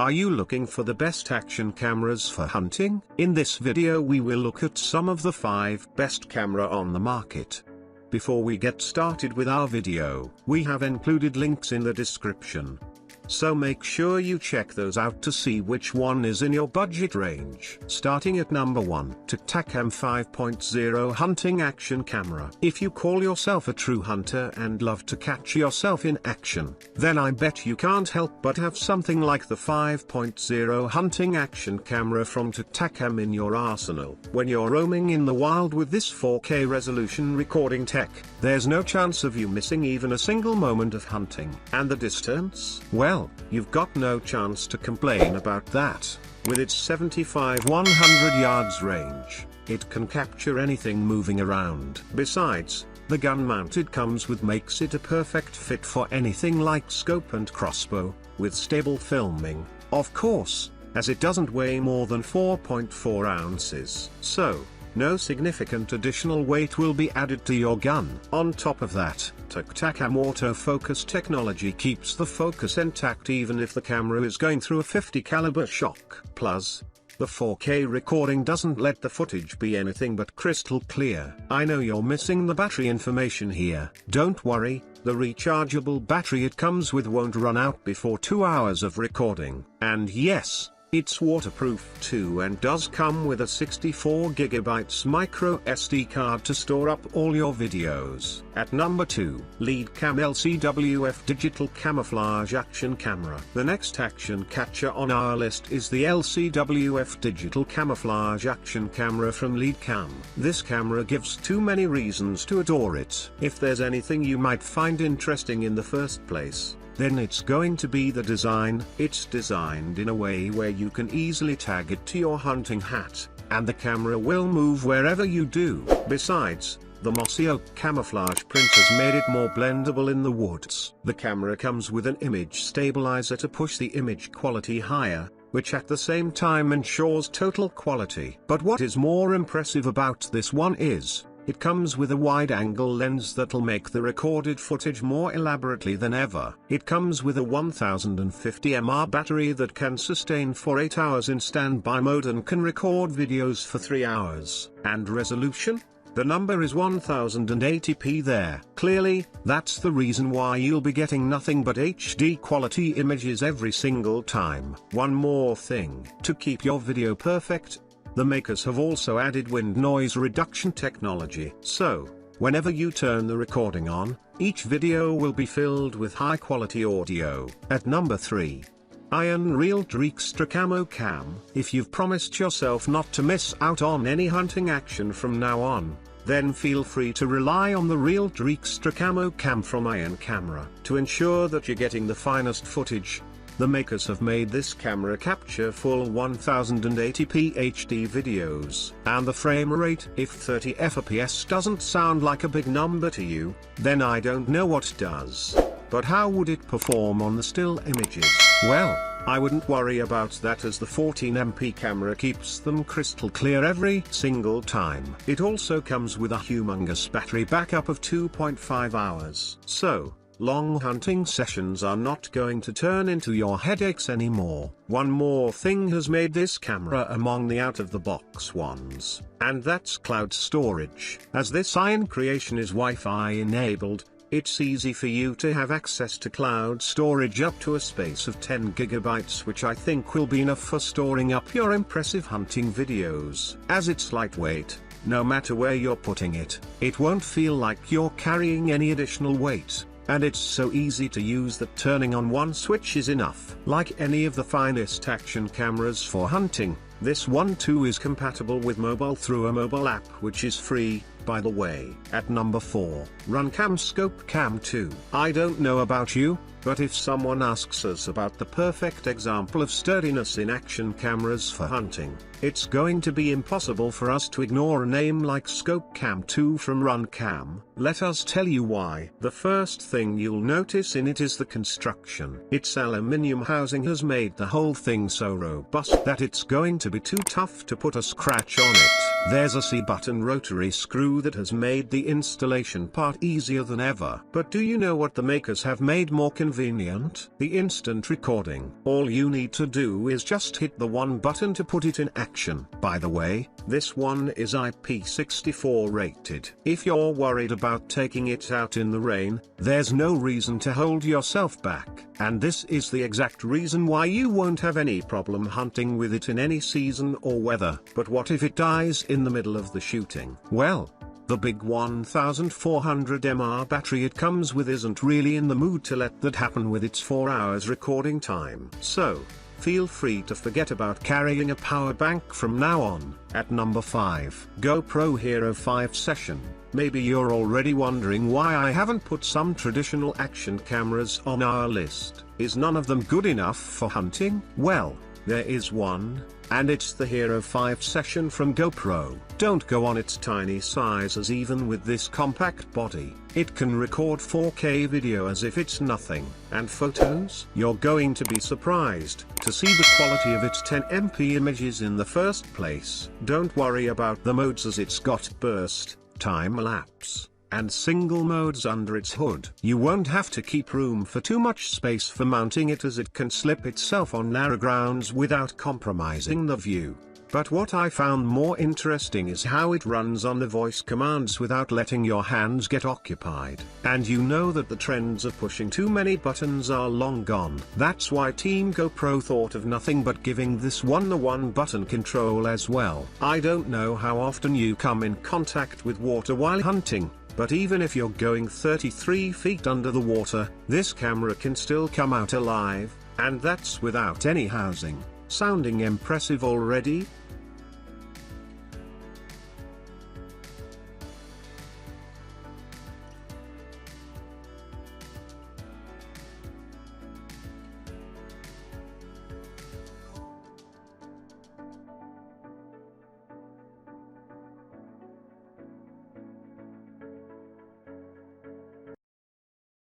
Are you looking for the best action cameras for hunting? In this video we will look at some of the 5 best camera on the market. Before we get started with our video, we have included links in the description. So make sure you check those out to see which one is in your budget range. Starting at number 1, TACTACAM 5.0 Hunting Action Camera. If you call yourself a true hunter and love to catch yourself in action, then I bet you can't help but have something like the 5.0 Hunting Action Camera from TACTACAM in your arsenal. When you're roaming in the wild with this 4K resolution recording tech, there's no chance of you missing even a single moment of hunting. And the distance? Well, you've got no chance to complain about that. With its 75-100 yards range, it can capture anything moving around. Besides, the gun mounted comes with makes it a perfect fit for anything like scope and crossbow, with stable filming, of course, as it doesn't weigh more than 4.4 ounces. So, no significant additional weight will be added to your gun. On top of that, TACTACAM autofocus technology keeps the focus intact even if the camera is going through a 50 caliber shock. Plus, the 4K recording doesn't let the footage be anything but crystal clear. I know you're missing the battery information here. Don't worry, the rechargeable battery it comes with won't run out before 2 hours of recording. And yes, it's waterproof too and does come with a 64GB micro SD card to store up all your videos. At number 2, LiDCAM LCWF Digital Camouflage Action Camera. The next action catcher on our list is the LCWF Digital Camouflage Action Camera from LiDCAM. This camera gives too many reasons to adore it. If there's anything you might find interesting in the first place, then it's going to be the design. It's designed in a way where you can easily tag it to your hunting hat, and the camera will move wherever you do. Besides, the mossy oak camouflage print has made it more blendable in the woods. The camera comes with an image stabilizer to push the image quality higher, which at the same time ensures total quality. But what is more impressive about this one is, it comes with a wide-angle lens that'll make the recorded footage more elaborately than ever. It comes with a 1050 mAh battery that can sustain for 8 hours in standby mode and can record videos for 3 hours. And resolution? The number is 1080p there. Clearly, that's the reason why you'll be getting nothing but HD quality images every single time. One more thing. To keep your video perfect, the makers have also added wind noise reduction technology. So, whenever you turn the recording on, each video will be filled with high quality audio. At number 3, Realtree Xtra CamoCAM. If you've promised yourself not to miss out on any hunting action from now on, then feel free to rely on the Realtree Xtra CamoCAM from Camera. To ensure that you're getting the finest footage, the makers have made this camera capture full 1080p HD videos, and the frame rate. If 30 FPS doesn't sound like a big number to you, then I don't know what does. But how would it perform on the still images? Well, I wouldn't worry about that, as the 14MP camera keeps them crystal clear every single time. It also comes with a humongous battery backup of 2.5 hours. So, long hunting sessions are not going to turn into your headaches anymore. One more thing has made this camera among the out-of-the-box ones, and that's cloud storage. As this iron creation is Wi-Fi enabled, it's easy for you to have access to cloud storage up to a space of 10 GB, which I think will be enough for storing up your impressive hunting videos. As it's lightweight, no matter where you're putting it, it won't feel like you're carrying any additional weight. And it's so easy to use that turning on one switch is enough. Like any of the finest action cameras for hunting, this one too is compatible with mobile through a mobile app, which is free, by the way. At number 4, RunCam Scope Cam 2. I don't know about you, but if someone asks us about the perfect example of sturdiness in action cameras for hunting, it's going to be impossible for us to ignore a name like Scope Cam 2 from RunCam. Let us tell you why. The first thing you'll notice in it is the construction. Its aluminium housing has made the whole thing so robust that it's going to be too tough to put a scratch on it. There's a C-button rotary screw that has made the installation part easier than ever. But do you know what the makers have made more convenient convenient. The instant recording. All you need to do is just hit the one button to put it in action. By the way, this one is IP64 rated. If you're worried about taking it out in the rain, there's no reason to hold yourself back. And this is the exact reason why you won't have any problem hunting with it in any season or weather. But what if it dies in the middle of the shooting? Well, the big 1400 mAh battery it comes with isn't really in the mood to let that happen with its 4 hours recording time. So, feel free to forget about carrying a power bank from now on. At number 5. GoPro Hero 5 Session. Maybe you're already wondering why I haven't put some traditional action cameras on our list. Is none of them good enough for hunting? Well, there is one, and it's the Hero 5 Session from GoPro. Don't go on its tiny size, as even with this compact body, it can record 4K video as if it's nothing. And photos? You're going to be surprised to see the quality of its 10MP images in the first place. Don't worry about the modes, as it's got burst, time-lapse, and single modes under its hood. You won't have to keep room for too much space for mounting it, as it can slip itself on narrow grounds without compromising the view. But what I found more interesting is how it runs on the voice commands without letting your hands get occupied. And you know that the trends of pushing too many buttons are long gone. That's why Team GoPro thought of nothing but giving this one the one button control as well. I don't know how often you come in contact with water while hunting, but even if you're going 33 feet under the water, this camera can still come out alive, and that's without any housing. Sounding impressive already?